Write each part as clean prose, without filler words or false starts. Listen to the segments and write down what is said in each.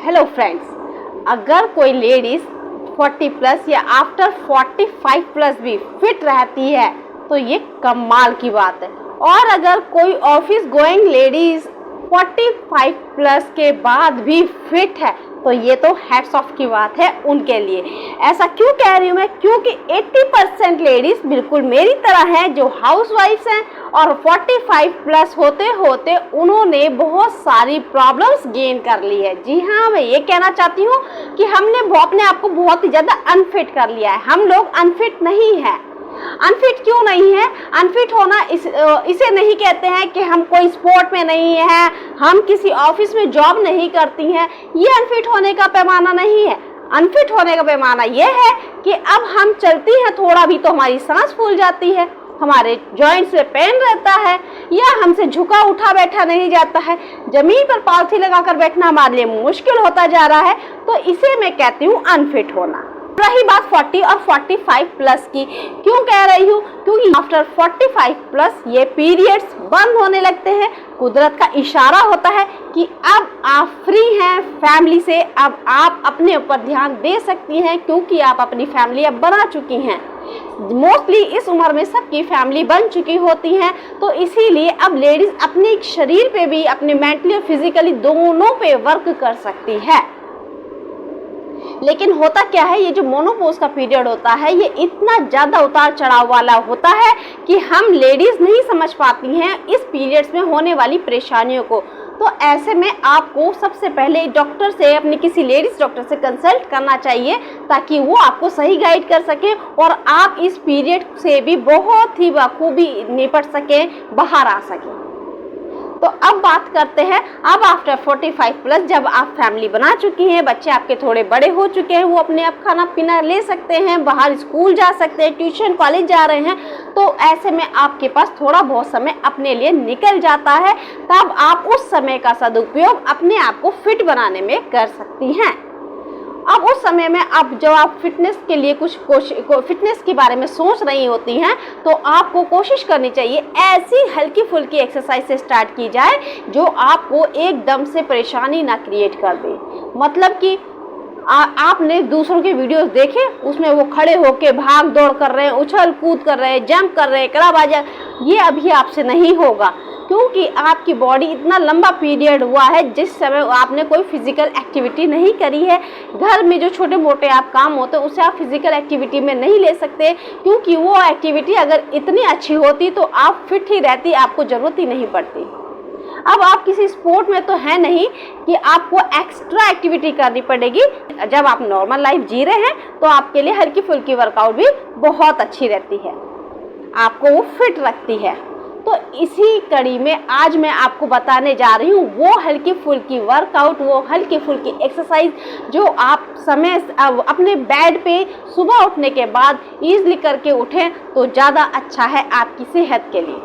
Hello friends, अगर कोई ladies 40 plus या आफ्टर 45 प्लस भी फिट रहती है तो ये कमाल की बात है। और अगर कोई ऑफिस गोइंग लेडीज 45 प्लस के बाद भी फिट है तो ये तो हैट्स ऑफ की बात है उनके लिए। ऐसा क्यों कह रही हूँ मैं? क्योंकि 80% लेडीज बिल्कुल मेरी तरह हैं जो हाउसवाइफ्स हैं और 45 प्लस होते होते उन्होंने बहुत सारी प्रॉब्लम्स गेन कर ली है। जी हाँ, मैं ये कहना चाहती हूँ कि हमने अपने आप को बहुत ही ज़्यादा अनफिट कर लिया है। हम लोग अनफिट नहीं हैं। अनफिट क्यों नहीं है? अनफिट होना इसे नहीं कहते हैं कि हम कोई स्पोर्ट में नहीं है, हम किसी ऑफिस में जॉब नहीं करती हैं। ये अनफिट होने का पैमाना नहीं है। अनफिट होने का पैमाना ये है कि अब हम चलती हैं थोड़ा भी तो हमारी सांस फूल जाती है, हमारे जॉइंट्स में पेन रहता है, या हमसे झुका उठा बैठा नहीं जाता है, जमीन पर पालथी लगाकर बैठना हमारे लिए मुश्किल होता जा रहा है। तो इसे मैं कहती हूँ अनफिट होना। रही बात 40 और 45 प्लस की, क्यों कह रही हूँ? क्योंकि आफ्टर 45 प्लस ये पीरियड्स बंद होने लगते हैं। कुदरत का इशारा होता है कि अब आप फ्री हैं फैमिली से, अब आप अपने ऊपर ध्यान दे सकती हैं क्योंकि आप अपनी फैमिली अब बना चुकी हैं। मोस्टली इस उम्र में सबकी फैमिली बन चुकी होती हैं, तो इसीलिए अब लेडीज अपने शरीर पे भी, अपने मेंटली और फिजिकली दोनों पे वर्क कर सकती है। लेकिन होता क्या है, ये जो मोनोपोज का पीरियड होता है ये इतना ज़्यादा उतार चढ़ाव वाला होता है कि हम लेडीज़ नहीं समझ पाती हैं इस पीरियड्स में होने वाली परेशानियों को। तो ऐसे में आपको सबसे पहले डॉक्टर से, अपने किसी लेडीज़ डॉक्टर से कंसल्ट करना चाहिए ताकि वो आपको सही गाइड कर सकें और आप इस पीरियड से भी बहुत ही बखूबी निपट सकें, बाहर आ सकें। तो अब बात करते हैं, अब आफ्टर 45 प्लस जब आप फैमिली बना चुकी हैं, बच्चे आपके थोड़े बड़े हो चुके हैं, वो अपने आप खाना पीना ले सकते हैं, बाहर स्कूल जा सकते हैं, ट्यूशन कॉलेज जा रहे हैं, तो ऐसे में आपके पास थोड़ा बहुत समय अपने लिए निकल जाता है। तब आप उस समय का सदुपयोग अपने आप को फिट बनाने में कर सकती हैं। अब उस समय में अब जब आप फिटनेस के लिए फिटनेस के बारे में सोच रही होती हैं तो आपको कोशिश करनी चाहिए ऐसी हल्की फुल्की एक्सरसाइज से स्टार्ट की जाए जो आपको एकदम से परेशानी ना क्रिएट कर दे। मतलब कि आपने दूसरों के वीडियोस देखे, उसमें वो खड़े होके भाग दौड़ कर रहे हैं, उछल कूद कर रहे हैं, जंप कर रहे हैं, कलाबाजी, ये अभी आपसे नहीं होगा क्योंकि आपकी बॉडी इतना लंबा पीरियड हुआ है जिस समय आपने कोई फिजिकल एक्टिविटी नहीं करी है। घर में जो छोटे मोटे आप काम होते हैं उसे आप फिजिकल एक्टिविटी में नहीं ले सकते क्योंकि वो एक्टिविटी अगर इतनी अच्छी होती तो आप फिट ही रहती, आपको ज़रूरत ही नहीं पड़ती। अब आप किसी स्पोर्ट में तो है नहीं कि आपको एक्स्ट्रा एक्टिविटी करनी पड़ेगी। जब आप नॉर्मल लाइफ जी रहे हैं तो आपके लिए हल्की फुल्की वर्कआउट भी बहुत अच्छी रहती है, आपको वो फिट रखती है। तो इसी कड़ी में आज मैं आपको बताने जा रही हूँ वो हल्की फुल्की वर्कआउट, वो हल्की फुल्की एक्सरसाइज जो आप समय अपने बेड पे सुबह उठने के बाद ईजिली करके उठें तो ज़्यादा अच्छा है आपकी सेहत के लिए।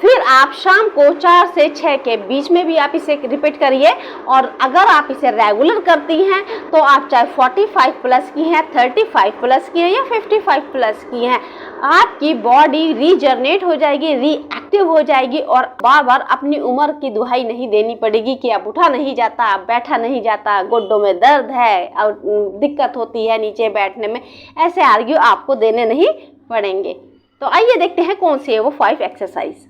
फिर आप शाम को 4 से 6 के बीच में भी आप इसे रिपीट करिए। और अगर आप इसे रेगुलर करती हैं तो आप चाहे 45 प्लस की हैं, 35 प्लस की हैं या 55 प्लस की हैं, आपकी बॉडी रीजनरेट हो जाएगी, रीएक्टिव हो जाएगी और बार बार अपनी उम्र की दुहाई नहीं देनी पड़ेगी कि अब उठा नहीं जाता, अब बैठा नहीं जाता, घुटनों में दर्द है और दिक्कत होती है नीचे बैठने में। ऐसे आर्ग्यू आपको देने नहीं पड़ेंगे। तो आइए देखते हैं कौन सी है वो 5 एक्सरसाइज।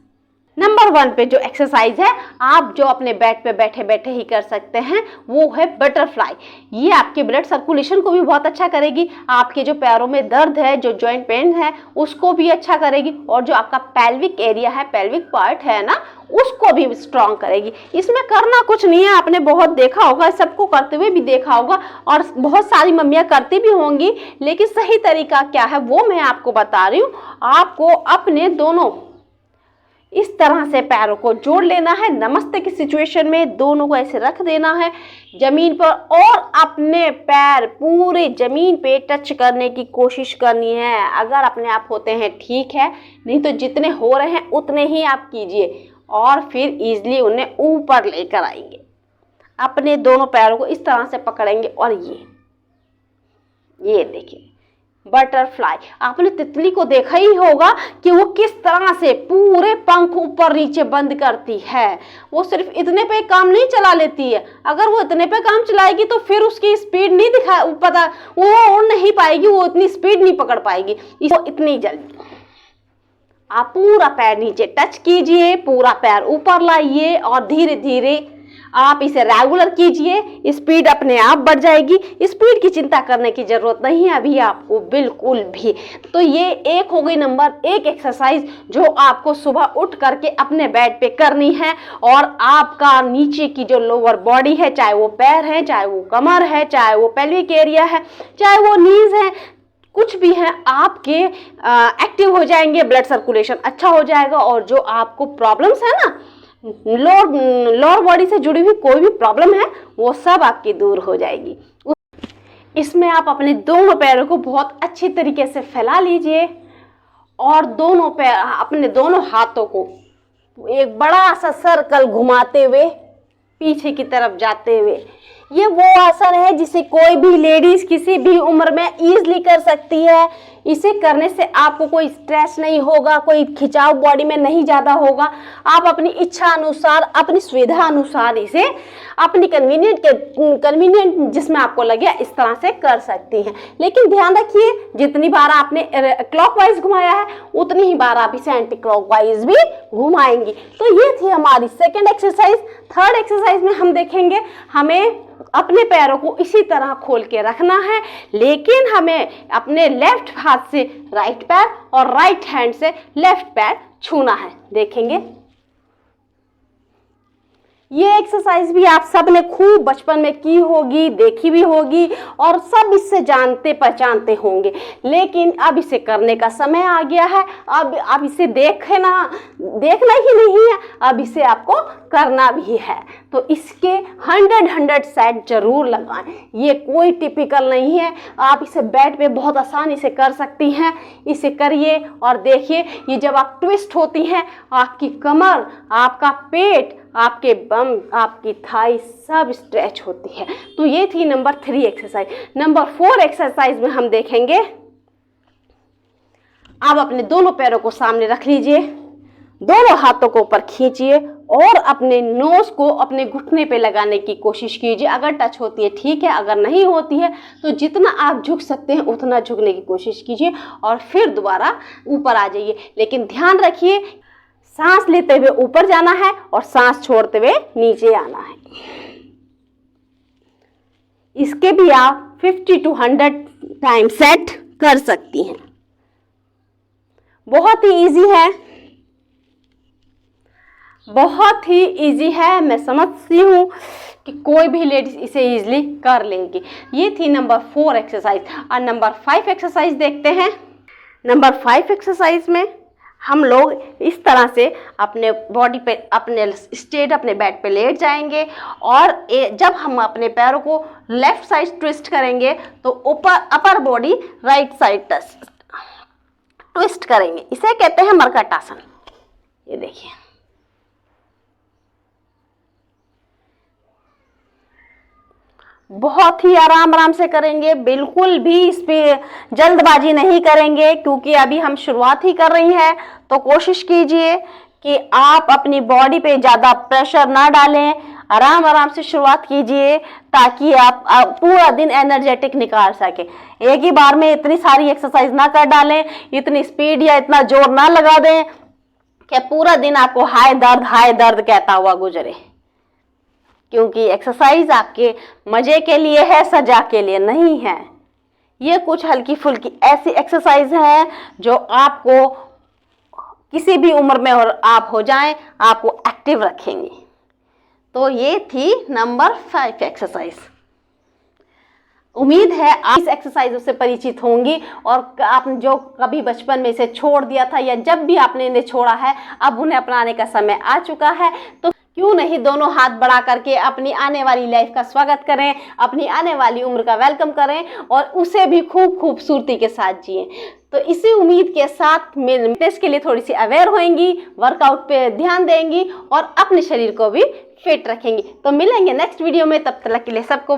नंबर 1 पे जो एक्सरसाइज है आप जो अपने बेड पे बैठे बैठे ही कर सकते हैं वो है बटरफ्लाई। ये आपके ब्लड सर्कुलेशन को भी बहुत अच्छा करेगी, आपके जो पैरों में दर्द है, जो जॉइंट पेन है उसको भी अच्छा करेगी और जो आपका पेल्विक एरिया है, पेल्विक पार्ट है ना, उसको भी स्ट्रॉन्ग करेगी। इसमें करना कुछ नहीं है, आपने बहुत देखा होगा, सबको करते हुए भी देखा होगा और बहुत सारी मम्मियाँ करती भी होंगी, लेकिन सही तरीका क्या है वो मैं आपको बता रही हूँ। आपको अपने दोनों इस तरह से पैरों को जोड़ लेना है, नमस्ते की सिचुएशन में दोनों को ऐसे रख देना है जमीन पर और अपने पैर पूरे जमीन पे टच करने की कोशिश करनी है। अगर अपने आप होते हैं ठीक है, नहीं तो जितने हो रहे हैं उतने ही आप कीजिए और फिर इजीली उन्हें ऊपर लेकर आएंगे। अपने दोनों पैरों को इस तरह से पकड़ेंगे और ये देखिए बटरफ्लाई। आपने तितली को देखा ही होगा कि वो किस तरह से पूरे पंख ऊपर नीचे बंद करती है। वो सिर्फ इतने पे काम नहीं चला लेती है, अगर वो इतने पे काम चलाएगी तो फिर उसकी स्पीड नहीं वो उड़ नहीं पाएगी, वो इतनी स्पीड नहीं पकड़ पाएगी वो इतनी जल्दी। आप पूरा पैर नीचे टच कीजिए, पूरा पैर ऊपर लाइए और धीरे धीरे आप इसे रेगुलर कीजिए, स्पीड अपने आप बढ़ जाएगी। स्पीड की चिंता करने की जरूरत नहीं है अभी आपको बिल्कुल भी। तो ये एक हो गई नंबर 1 एक्सरसाइज जो आपको सुबह उठ करके अपने बेड पे करनी है। और आपका नीचे की जो लोअर बॉडी है, चाहे वो पैर है, चाहे वो कमर है, चाहे वो पेल्विक एरिया है, चाहे वो नीज है, कुछ भी है, आपके एक्टिव हो जाएंगे, ब्लड सर्कुलेशन अच्छा हो जाएगा। और जो आपको प्रॉब्लम्स है ना, लोअर बॉडी से जुड़ी हुई कोई भी प्रॉब्लम है, वो सब आपकी दूर हो जाएगी। इसमें आप अपने दोनों पैरों को बहुत अच्छी तरीके से फैला लीजिए और दोनों पैर, अपने दोनों हाथों को एक बड़ा सा सर्कल घुमाते हुए पीछे की तरफ जाते हुए, ये वो आसन है जिसे कोई भी लेडीज किसी भी उम्र में इजीली कर सकती है। इसे करने से आपको कोई स्ट्रेस नहीं होगा, कोई खिंचाव बॉडी में नहीं ज़्यादा होगा। आप अपनी इच्छा अनुसार, अपनी सुविधा अनुसार इसे अपनी कन्वीनियंट जिसमें आपको लगे इस तरह से कर सकती हैं। लेकिन ध्यान रखिए, जितनी बार आपने क्लॉकवाइज घुमाया है उतनी ही बार आप इसे एंटी क्लॉकवाइज भी घुमाएंगी। तो ये थी हमारी सेकेंड एक्सरसाइज। थर्ड एक्सरसाइज में हम देखेंगे हमें अपने पैरों को इसी तरह खोल के रखना है, लेकिन हमें अपने लेफ्ट हाथ से राइट पैर और राइट हैंड से लेफ्ट पैर छूना है। देखेंगे ये एक्सरसाइज भी आप सब ने खूब बचपन में की होगी, देखी भी होगी और सब इससे जानते पहचानते होंगे। लेकिन अब इसे करने का समय आ गया है। अब इसे देखना ही नहीं है, अब इसे आपको करना भी है। तो इसके 100 सेट जरूर लगाएं। ये कोई टिपिकल नहीं है, आप इसे बेड पे बहुत आसानी से कर सकती हैं। इसे करिए और देखिए, ये जब आप ट्विस्ट होती हैं, आपकी कमर, आपका पेट, आपके बम, आपकी थाई सब स्ट्रेच होती है। तो ये थी नंबर 3 एक्सरसाइज। नंबर 4 एक्सरसाइज में हम देखेंगे, आप अपने दोनों पैरों को सामने रख लीजिए, दोनों हाथों को ऊपर खींचिए और अपने नोज को अपने घुटने पे लगाने की कोशिश कीजिए। अगर टच होती है ठीक है, अगर नहीं होती है तो जितना आप झुक सकते हैं उतना झुकने की कोशिश कीजिए और फिर दोबारा ऊपर आ जाइए। लेकिन ध्यान रखिए, सांस लेते हुए ऊपर जाना है और सांस छोड़ते हुए नीचे आना है। इसके भी आप 50 to 100 टाइम सेट कर सकती हैं। बहुत ही इजी है, बहुत ही इजी है। मैं समझती हूँ कि कोई भी लेडीज इसे इजीली कर लेगी। ये थी नंबर 4 एक्सरसाइज। और नंबर 5 एक्सरसाइज देखते हैं। नंबर 5 एक्सरसाइज में हम लोग इस तरह से अपने बॉडी पे, अपने बेड पे लेट जाएंगे और जब हम अपने पैरों को लेफ्ट साइड ट्विस्ट करेंगे तो upper body right side twist करेंगे। इसे कहते हैं मरकट आसन। ये देखिए, बहुत ही आराम से करेंगे, बिल्कुल भी इस पे जल्दबाजी नहीं करेंगे क्योंकि अभी हम शुरुआत ही कर रही हैं। तो कोशिश कीजिए कि आप अपनी बॉडी पे ज़्यादा प्रेशर ना डालें, आराम से शुरुआत कीजिए ताकि आप पूरा दिन एनर्जेटिक निकाल सके। एक ही बार में इतनी सारी एक्सरसाइज ना कर डालें, इतनी स्पीड या इतना जोर ना लगा दें कि पूरा दिन आपको हाय दर्द कहता हुआ गुजरे। क्योंकि एक्सरसाइज आपके मजे के लिए है, सजा के लिए नहीं है। ये कुछ हल्की फुल्की ऐसी एक्सरसाइज है जो आपको किसी भी उम्र में और आप हो जाएं, आपको एक्टिव रखेंगे। तो ये थी नंबर 5 एक्सरसाइज। उम्मीद है आप इस एक्सरसाइजों से परिचित होंगी और आप जो कभी बचपन में इसे छोड़ दिया था या जब भी आपने इन्हें छोड़ा है, अब उन्हें अपनाने का समय आ चुका है। तो क्यों नहीं दोनों हाथ बढ़ा करके अपनी आने वाली लाइफ का स्वागत करें, अपनी आने वाली उम्र का वेलकम करें और उसे भी खूब खूबसूरती के साथ जिएं। तो इसी उम्मीद के साथ मैं फिटनेस के लिए थोड़ी सी अवेयर होंगी, वर्कआउट पे ध्यान देंगी और अपने शरीर को भी फिट रखेंगी। तो मिलेंगे नेक्स्ट वीडियो में, तब तक के लिए सबको